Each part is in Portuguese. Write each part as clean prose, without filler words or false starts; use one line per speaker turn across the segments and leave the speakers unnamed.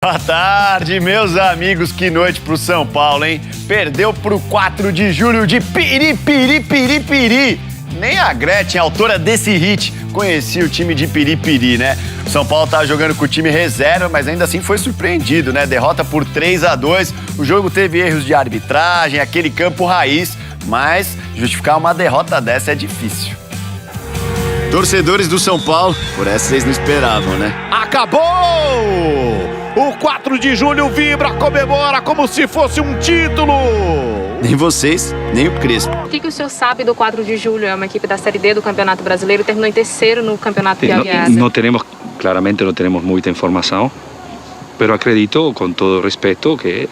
Boa tarde, meus amigos. Que noite pro São Paulo, hein? Perdeu pro 4 de julho de Piripiri. Nem a Gretchen, autora desse hit, conhecia o time de Piripiri, né? O São Paulo tá jogando com o time reserva, mas ainda assim foi surpreendido, né? Derrota por 3-2. O jogo teve erros de arbitragem, aquele campo raiz, mas justificar uma derrota dessa é difícil. Torcedores do São Paulo, por essa vocês não esperavam, né?
Acabou! O 4 de julho vibra, comemora como se fosse um título!
Nem vocês, nem o Crespo.
O que o senhor sabe do 4 de julho? É uma equipe da Série D do Campeonato Brasileiro, terminou em terceiro no Campeonato Piauiense.
Claramente não temos muita informação, mas acredito, com todo respeito, que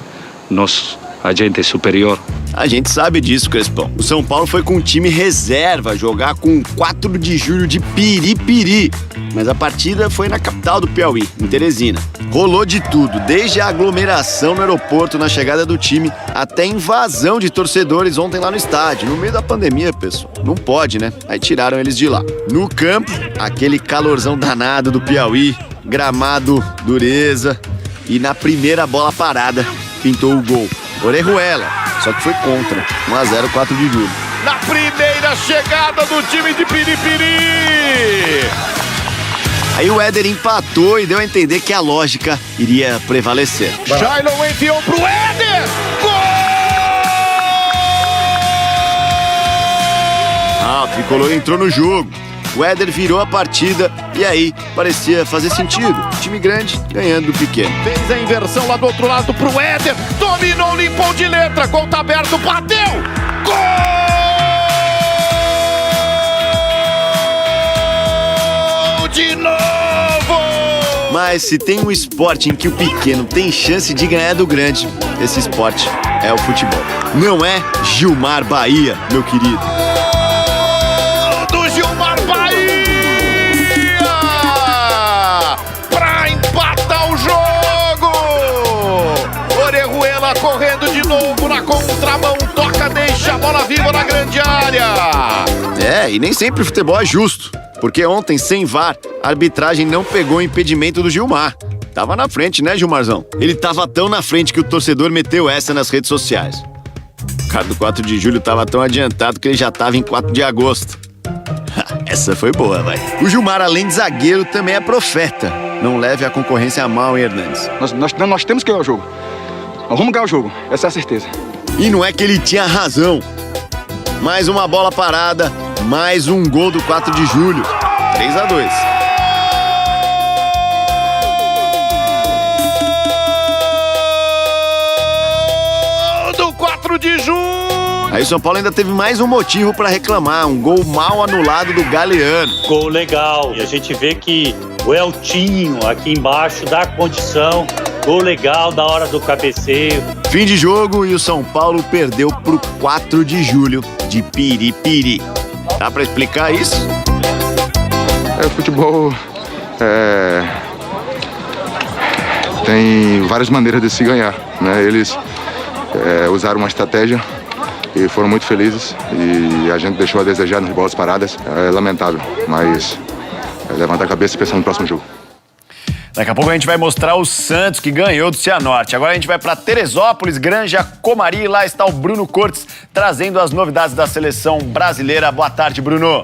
a gente é superior.
A gente sabe disso, Crespão. O São Paulo foi com um time reserva jogar com 4 de julho de Piripiri. Mas a partida foi na capital do Piauí, em Teresina. Rolou de tudo, desde a aglomeração no aeroporto na chegada do time até invasão de torcedores ontem lá no estádio. No meio da pandemia, pessoal. Não pode, né? Aí tiraram eles de lá. No campo, aquele calorzão danado do Piauí, gramado, dureza. E na primeira bola parada, pintou o gol. Orejuela, só que foi contra. 1-0, 4 de julho.
Na primeira chegada do time de Piripiri!
Aí o Éder empatou e deu a entender que a lógica iria prevalecer.
Shailon enviou pro Éder! Gol!
O tricolor entrou no jogo. O Éder virou a partida e aí parecia fazer sentido. Time grande ganhando do pequeno.
Fez a inversão lá do outro lado pro Éder. Dominou, limpou de letra. Gol tá aberto, bateu! Gol! De novo!
Mas se tem um esporte em que o pequeno tem chance de ganhar do grande, esse esporte é o futebol. Não é Gilmar Bahia, meu querido.
Do Gilmar Bahia! Pra empatar o jogo! Orejuela correndo de novo na contramão. Toca, deixa a bola viva na grande área.
E nem sempre o futebol é justo. Porque ontem, sem VAR, a arbitragem não pegou o impedimento do Gilmar. Tava na frente, né, Gilmarzão? Ele tava tão na frente que o torcedor meteu essa nas redes sociais. O cara do 4 de julho tava tão adiantado que ele já tava em 4 de agosto. Essa foi boa, vai. O Gilmar, além de zagueiro, também é profeta. Não leve a concorrência a mal, hein, Hernandes?
Nós temos que ganhar o jogo. Nós vamos ganhar o jogo, essa é a certeza.
E não é que ele tinha razão. Mais uma bola parada, mais um gol do 4 de julho. 3-2.
Do 4 de julho.
Aí o São Paulo ainda teve mais um motivo para reclamar, um gol mal anulado do Galeano.
Gol legal, e a gente vê que o Eltinho aqui embaixo dá condição, gol legal da hora do cabeceio.
Fim de jogo e o São Paulo perdeu pro 4 de julho de Piripiri. Dá para explicar isso?
O futebol tem várias maneiras de se ganhar, né? Eles usaram uma estratégia e foram muito felizes e a gente deixou a desejar nas bolas paradas. É lamentável, mas levantar a cabeça e pensar no próximo jogo.
Daqui a pouco a gente vai mostrar o Santos, que ganhou do Cianorte. Agora a gente vai para Teresópolis, Granja Comari, e lá está o Bruno Cortes trazendo as novidades da seleção brasileira. Boa tarde, Bruno.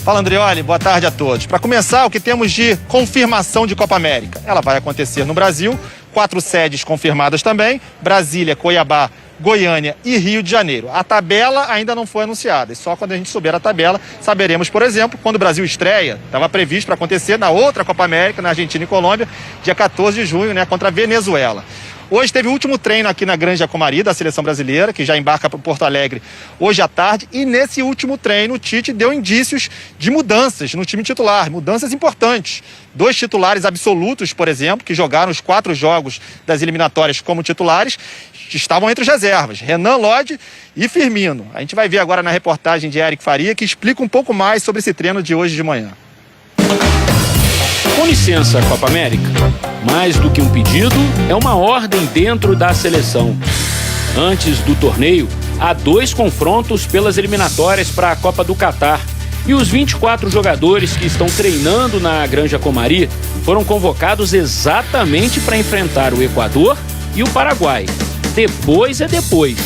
Fala, Andrioli, boa tarde a todos. Para começar, o que temos de confirmação de Copa América? Ela vai acontecer no Brasil, 4 sedes confirmadas também, Brasília, Cuiabá, Goiânia e Rio de Janeiro. A tabela ainda não foi anunciada, e só quando a gente souber a tabela, saberemos, por exemplo, quando o Brasil estreia. Estava previsto para acontecer na outra Copa América, na Argentina e Colômbia, dia 14 de junho, né, contra a Venezuela. Hoje teve o último treino aqui na Granja Comari, da seleção brasileira, que já embarca para Porto Alegre hoje à tarde. E nesse último treino, o Tite deu indícios de mudanças no time titular, mudanças importantes. 2 titulares absolutos, por exemplo, que jogaram os 4 jogos das eliminatórias como titulares, estavam entre os reservas, Renan Lodge e Firmino. A gente vai ver agora na reportagem de Eric Faria, que explica um pouco mais sobre esse treino de hoje de manhã.
Com licença, Copa América. Mais do que um pedido, é uma ordem dentro da seleção. Antes do torneio, há 2 confrontos pelas eliminatórias para a Copa do Catar. E os 24 jogadores que estão treinando na Granja Comari foram convocados exatamente para enfrentar o Equador e o Paraguai. Depois é depois.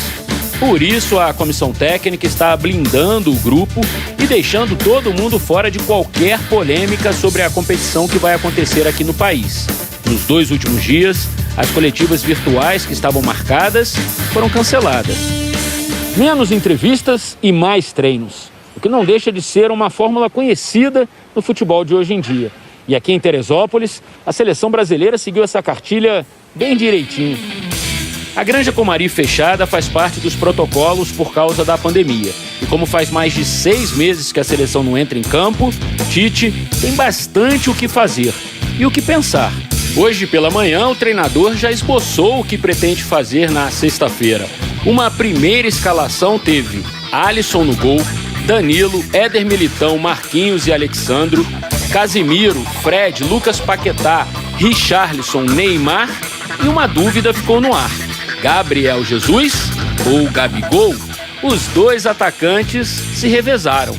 Por isso, a comissão técnica está blindando o grupo e deixando todo mundo fora de qualquer polêmica sobre a competição que vai acontecer aqui no país. Nos 2 últimos dias, as coletivas virtuais que estavam marcadas foram canceladas. Menos entrevistas e mais treinos, o que não deixa de ser uma fórmula conhecida no futebol de hoje em dia. E aqui em Teresópolis, a seleção brasileira seguiu essa cartilha bem direitinho. A Granja Comari fechada faz parte dos protocolos por causa da pandemia. E como faz mais de 6 meses que a seleção não entra em campo, Tite tem bastante o que fazer e o que pensar. Hoje pela manhã, o treinador já esboçou o que pretende fazer na sexta-feira. Uma primeira escalação teve Alisson no gol, Danilo, Éder Militão, Marquinhos e Alexandro, Casimiro, Fred, Lucas Paquetá, Richarlison, Neymar e uma dúvida ficou no ar. Gabriel Jesus ou Gabigol? Os 2 atacantes se revezaram.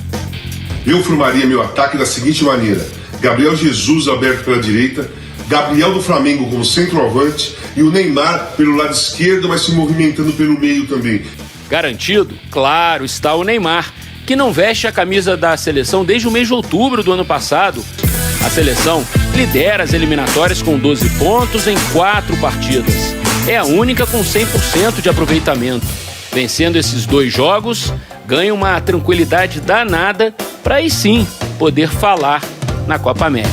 Eu formaria meu ataque da seguinte maneira: Gabriel Jesus aberto pela direita, Gabriel do Flamengo como centroavante e o Neymar pelo lado esquerdo, mas se movimentando pelo meio também.
Garantido, claro, está o Neymar, que não veste a camisa da seleção desde o mês de outubro do ano passado. A seleção lidera as eliminatórias com 12 pontos em 4 partidas. É a única com 100% de aproveitamento. Vencendo esses 2 jogos, ganha uma tranquilidade danada para aí sim poder falar na Copa América.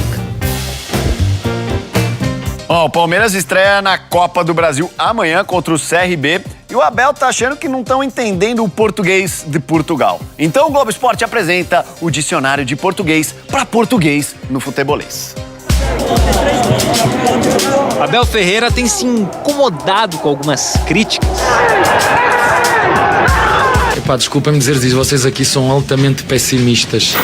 O Palmeiras estreia na Copa do Brasil amanhã contra o CRB e o Abel tá achando que não estão entendendo o português de Portugal. Então o Globo Esporte apresenta o dicionário de português para português no futebolês.
Abel Ferreira tem se incomodado com algumas críticas.
Epá, desculpem-me dizer isso, vocês aqui são altamente pessimistas.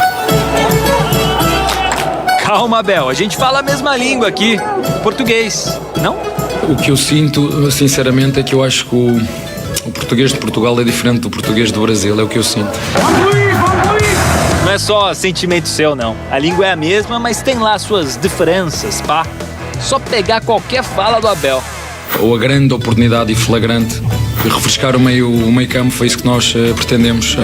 Calma, Abel, a gente fala a mesma língua aqui, português, não?
O que eu sinto, sinceramente, é que eu acho que o português de Portugal é diferente do português do Brasil, é o que eu sinto.
Não é só sentimento seu, não. A língua é a mesma, mas tem lá suas diferenças, pá. Só pegar qualquer fala do Abel.
Ou a grande oportunidade e flagrante de refrescar o meio campo, foi isso que nós pretendemos.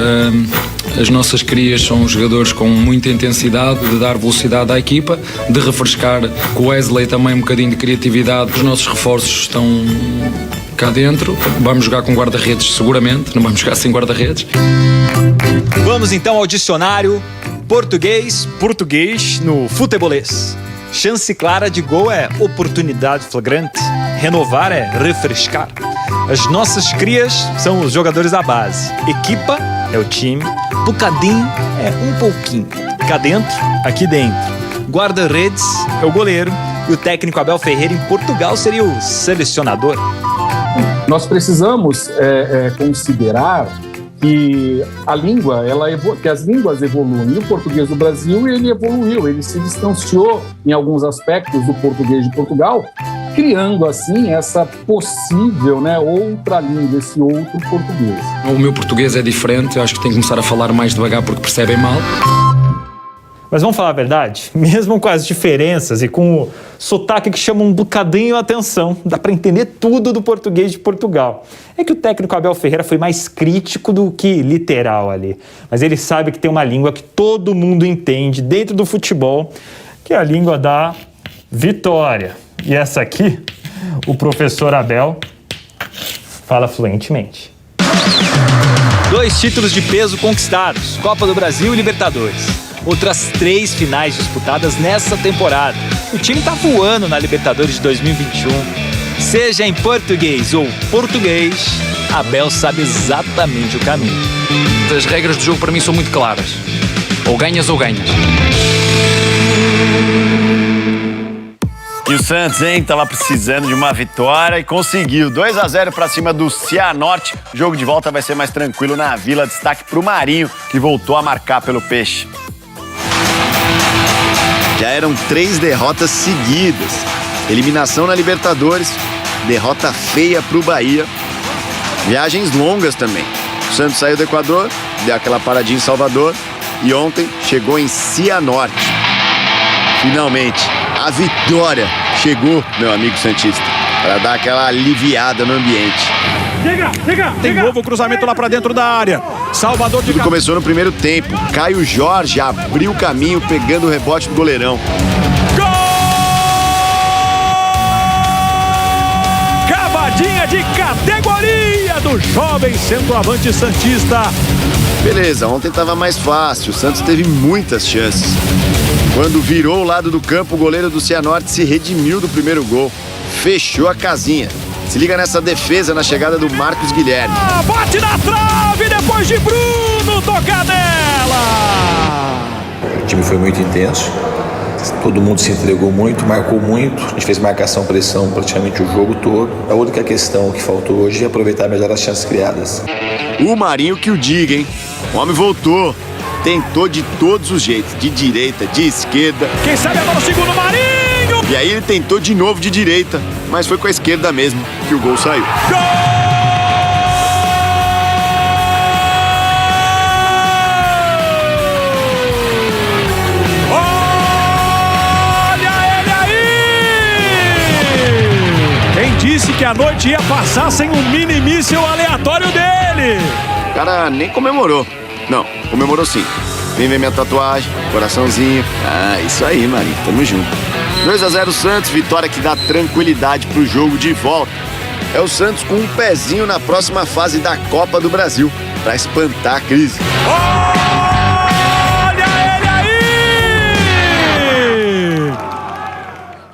As nossas crias são jogadores com muita intensidade, de dar velocidade à equipa, de refrescar com o Wesley também um bocadinho de criatividade. Os nossos reforços estão cá dentro. Vamos jogar com guarda-redes seguramente, não vamos jogar sem guarda-redes.
Vamos então ao dicionário português no futebolês. Chance clara de gol é oportunidade flagrante. Renovar é refrescar. As nossas crias são os jogadores da base. Equipa é o time. Bocadinho é um pouquinho. Cá dentro, aqui dentro. Guarda-redes é o goleiro. E o técnico Abel Ferreira em Portugal seria o selecionador.
Nós precisamos considerar que a língua, que as línguas evoluem. E o português do Brasil, ele evoluiu, ele se distanciou em alguns aspectos do português de Portugal, criando assim essa possível, outra língua, esse outro português.
O meu português é diferente, eu acho que tem que começar a falar mais devagar porque percebem mal.
Mas vamos falar a verdade? Mesmo com as diferenças e com o sotaque que chama um bocadinho a atenção, dá para entender tudo do português de Portugal. É que o técnico Abel Ferreira foi mais crítico do que literal ali. Mas ele sabe que tem uma língua que todo mundo entende dentro do futebol, que é a língua da vitória. E essa aqui, o professor Abel fala fluentemente.
2 títulos de peso conquistados, Copa do Brasil e Libertadores. Outras 3 finais disputadas nessa temporada. O time tá voando na Libertadores de 2021. Seja em português ou português, Abel sabe exatamente o caminho.
As regras do jogo para mim são muito claras. Ou ganhas ou ganhas.
E o Santos, tava precisando de uma vitória e conseguiu. 2-0 para cima do Cianorte. O jogo de volta vai ser mais tranquilo na Vila. Destaque pro Marinho, que voltou a marcar pelo Peixe. Já eram 3 derrotas seguidas. Eliminação na Libertadores, derrota feia pro Bahia. Viagens longas também. O Santos saiu do Equador, deu aquela paradinha em Salvador e ontem chegou em Cianorte. Finalmente, a vitória chegou, meu amigo santista, para dar aquela aliviada no ambiente.
Tem novo cruzamento lá pra dentro da área. Salvador de
Tudo começou no primeiro tempo. Caio Jorge abriu o caminho pegando o rebote do goleirão.
Cavadinha de categoria do jovem centroavante santista.
Beleza, ontem estava mais fácil. O Santos teve muitas chances. Quando virou o lado do campo, o goleiro do Cianorte se redimiu do primeiro gol. Fechou a casinha. Se liga nessa defesa na chegada do Marcos Guilherme.
Bate na trave depois de Bruno tocar nela.
O time foi muito intenso. Todo mundo se entregou muito, marcou muito. A gente fez marcação, pressão praticamente o jogo todo. A única questão que faltou hoje é aproveitar melhor as chances criadas.
O Marinho que o diga, hein? O homem voltou. Tentou de todos os jeitos. De direita, de esquerda.
Quem sabe agora o segundo, Marinho!
E aí ele tentou de novo de direita, mas foi com a esquerda mesmo que o gol saiu.
Olha ele aí! Quem disse que a noite ia passar sem um mini míssil aleatório dele?
O cara nem comemorou. Não, comemorou sim. Vem ver minha tatuagem, coraçãozinho. Ah, isso aí, Marinho, tamo junto. 2-0 Santos, vitória que dá tranquilidade pro jogo de volta. É o Santos com um pezinho na próxima fase da Copa do Brasil, pra espantar a crise.
Olha ele aí!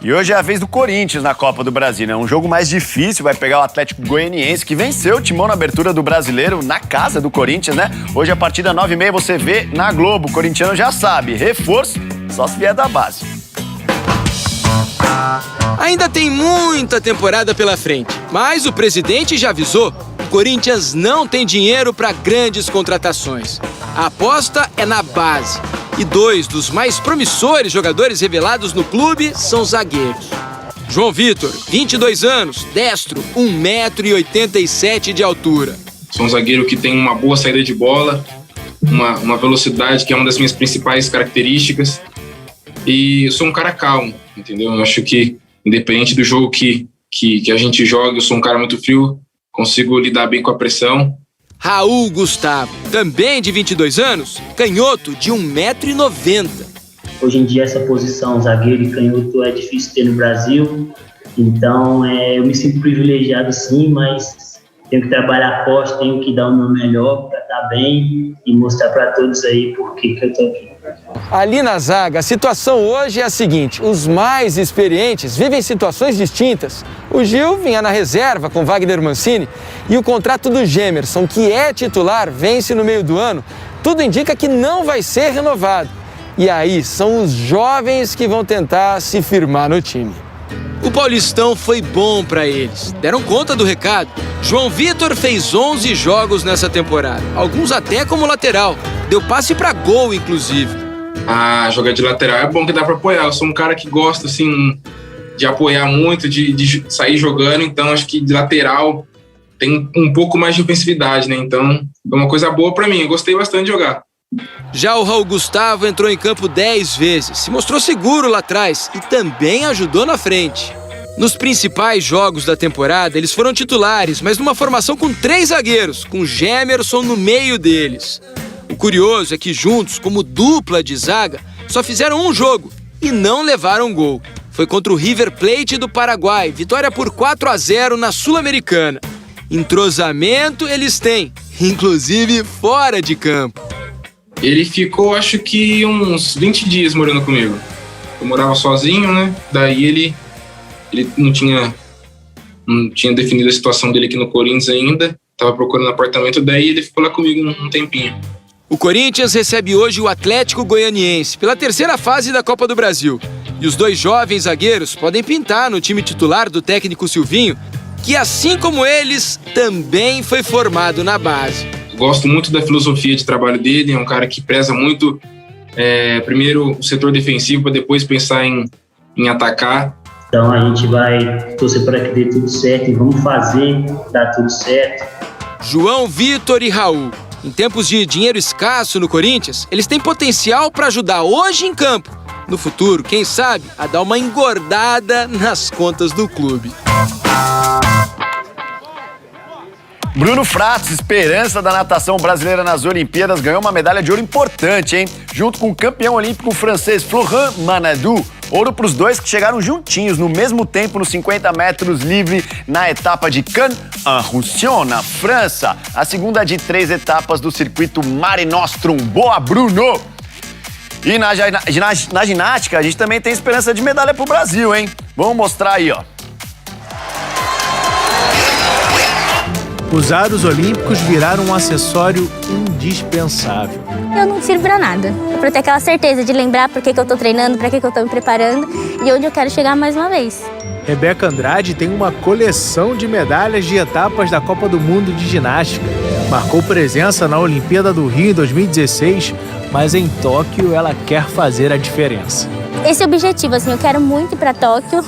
E hoje é a vez do Corinthians na Copa do Brasil, né? Um jogo mais difícil, vai pegar o Atlético Goianiense, que venceu o Timão na abertura do Brasileiro, na casa do Corinthians, né? Hoje, a partir das 9h30, você vê na Globo. O corintiano já sabe, reforço só se vier da base.
Ainda tem muita temporada pela frente, mas o presidente já avisou: o Corinthians não tem dinheiro para grandes contratações. A aposta é na base. E 2 dos mais promissores jogadores revelados no clube são zagueiros. João Vitor, 22 anos, destro, 1,87 m de altura.
Sou um zagueiro que tem uma boa saída de bola, uma velocidade que é uma das minhas principais características. E eu sou um cara calmo, entendeu? Eu acho que, independente do jogo que a gente joga, eu sou um cara muito frio, consigo lidar bem com a pressão.
Raul Gustavo, também de 22 anos, canhoto de 1,90 m.
Hoje em dia essa posição, zagueiro e canhoto, é difícil ter no Brasil, então eu me sinto privilegiado sim, mas tenho que trabalhar forte, tenho que dar o meu melhor para estar bem e mostrar para todos aí por que eu tô aqui.
Ali na zaga, a situação hoje é a seguinte: os mais experientes vivem situações distintas. O Gil vinha na reserva com Wagner Mancini e o contrato do Gemerson, que é titular, vence no meio do ano. Tudo indica que não vai ser renovado. E aí são os jovens que vão tentar se firmar no time. O Paulistão foi bom para eles. Deram conta do recado. João Vitor fez 11 jogos nessa temporada, alguns até como lateral. Deu passe para gol, inclusive.
Jogar de lateral é bom, que dá para apoiar. Eu sou um cara que gosta, assim, de apoiar muito, de sair jogando. Então, acho que de lateral tem um pouco mais de ofensividade, né? Então, é uma coisa boa para mim. Eu gostei bastante de jogar.
Já o Raul Gustavo entrou em campo 10 vezes, se mostrou seguro lá atrás e também ajudou na frente. Nos principais jogos da temporada, eles foram titulares, mas numa formação com 3 zagueiros, com Gemerson no meio deles. O curioso é que juntos, como dupla de zaga, só fizeram um jogo e não levaram gol. Foi contra o River Plate do Paraguai, vitória por 4-0 na Sul-Americana. Entrosamento eles têm, inclusive fora de campo.
Ele ficou, acho que uns 20 dias morando comigo. Eu morava sozinho, né? Daí ele não tinha definido a situação dele aqui no Corinthians ainda. Tava procurando apartamento, daí ele ficou lá comigo um tempinho.
O Corinthians recebe hoje o Atlético Goianiense pela 3ª fase da Copa do Brasil. E os 2 jovens zagueiros podem pintar no time titular do técnico Silvinho, que assim como eles, também foi formado na base.
Gosto muito da filosofia de trabalho dele, é um cara que preza muito, primeiro o setor defensivo, para depois pensar em atacar.
Então a gente vai torcer para que dê tudo certo e vamos fazer dar tudo certo.
João Vitor e Raul, Em tempos de dinheiro escasso no Corinthians, eles têm potencial para ajudar hoje em campo. No futuro, quem sabe, a dar uma engordada nas contas do clube.
Bruno Fratos, esperança da natação brasileira nas Olimpíadas, ganhou uma medalha de ouro importante, hein? Junto com o campeão olímpico francês Florent Manadou. Ouro para os dois que chegaram juntinhos no mesmo tempo nos 50 metros livre na etapa de Cannes-en-Roussillon, na França. A segunda de 3 etapas do circuito Mare Nostrum. Boa, Bruno! E na ginástica, a gente também tem esperança de medalha pro Brasil, hein? Vamos mostrar aí, ó.
Os aros olímpicos viraram um acessório indispensável.
Eu não sirvo pra nada. É pra ter aquela certeza de lembrar por que eu tô treinando, pra que eu tô me preparando e onde eu quero chegar mais uma vez.
Rebeca Andrade tem uma coleção de medalhas de etapas da Copa do Mundo de Ginástica. Marcou presença na Olimpíada do Rio em 2016, mas em Tóquio ela quer fazer a diferença.
Esse é o objetivo, assim, eu quero muito ir pra Tóquio.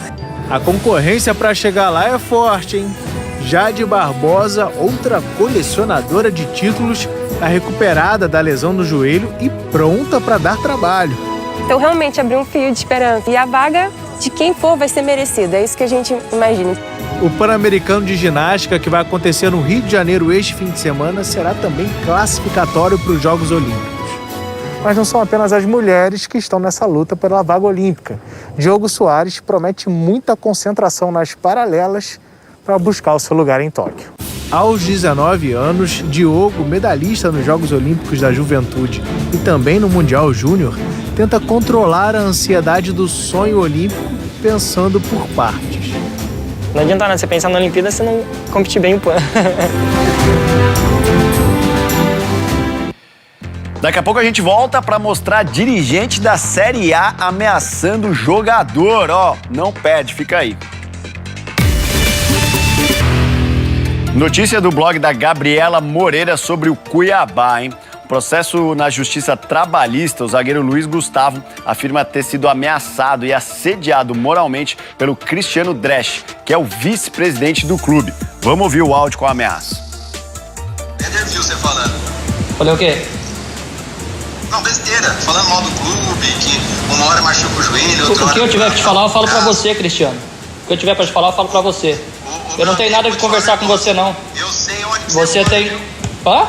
A concorrência para chegar lá é forte, hein? Jade Barbosa, outra colecionadora de títulos, está recuperada da lesão no joelho e pronta para dar trabalho.
Então realmente abriu um fio de esperança e a vaga de quem for vai ser merecida, é isso que a gente imagina.
O Pan-Americano de Ginástica, que vai acontecer no Rio de Janeiro este fim de semana, será também classificatório para os Jogos Olímpicos. Mas não são apenas as mulheres que estão nessa luta pela vaga olímpica. Diogo Soares promete muita concentração nas paralelas para buscar o seu lugar em Tóquio. Aos 19 anos, Diogo, medalhista nos Jogos Olímpicos da Juventude e também no Mundial Júnior, tenta controlar a ansiedade do sonho olímpico pensando por partes.
Não adianta nada você pensar na Olimpíada se não competir bem o PAN.
Daqui a pouco a gente volta para mostrar dirigente da Série A ameaçando o jogador. Ó, não perde, fica aí. Notícia do blog da Gabriela Moreira sobre o Cuiabá, hein? O processo na Justiça Trabalhista, o zagueiro Luiz Gustavo afirma ter sido ameaçado e assediado moralmente pelo Cristiano Dresch, que é o vice-presidente do clube. Vamos ouvir o áudio com a ameaça.
Eder viu você falando.
Falei o quê?
Não, besteira. Falando mal do clube, que uma hora machuca o joelho, outra hora...
O que eu tiver pra te falar, eu falo pra você, Cristiano. O que eu tiver pra te falar, eu falo pra você. Eu não tenho nada de conversar com você, não.
Eu sei onde
você
mora.
Tem... Hã?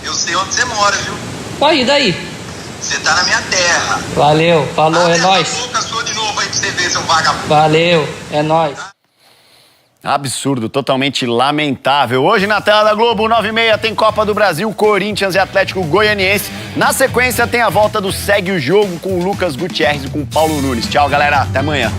Eu sei onde você mora, viu?
Aí, daí?
Você tá na minha terra.
Valeu, falou, é nóis.
Boca sua de novo aí pra você ver, seu vagabundo.
Valeu, é nóis.
Absurdo, totalmente lamentável. Hoje na tela da Globo, 9h30, tem Copa do Brasil, Corinthians e Atlético Goianiense. Na sequência tem a volta do Segue o Jogo com o Lucas Gutierrez e com o Paulo Nunes. Tchau, galera. Até amanhã.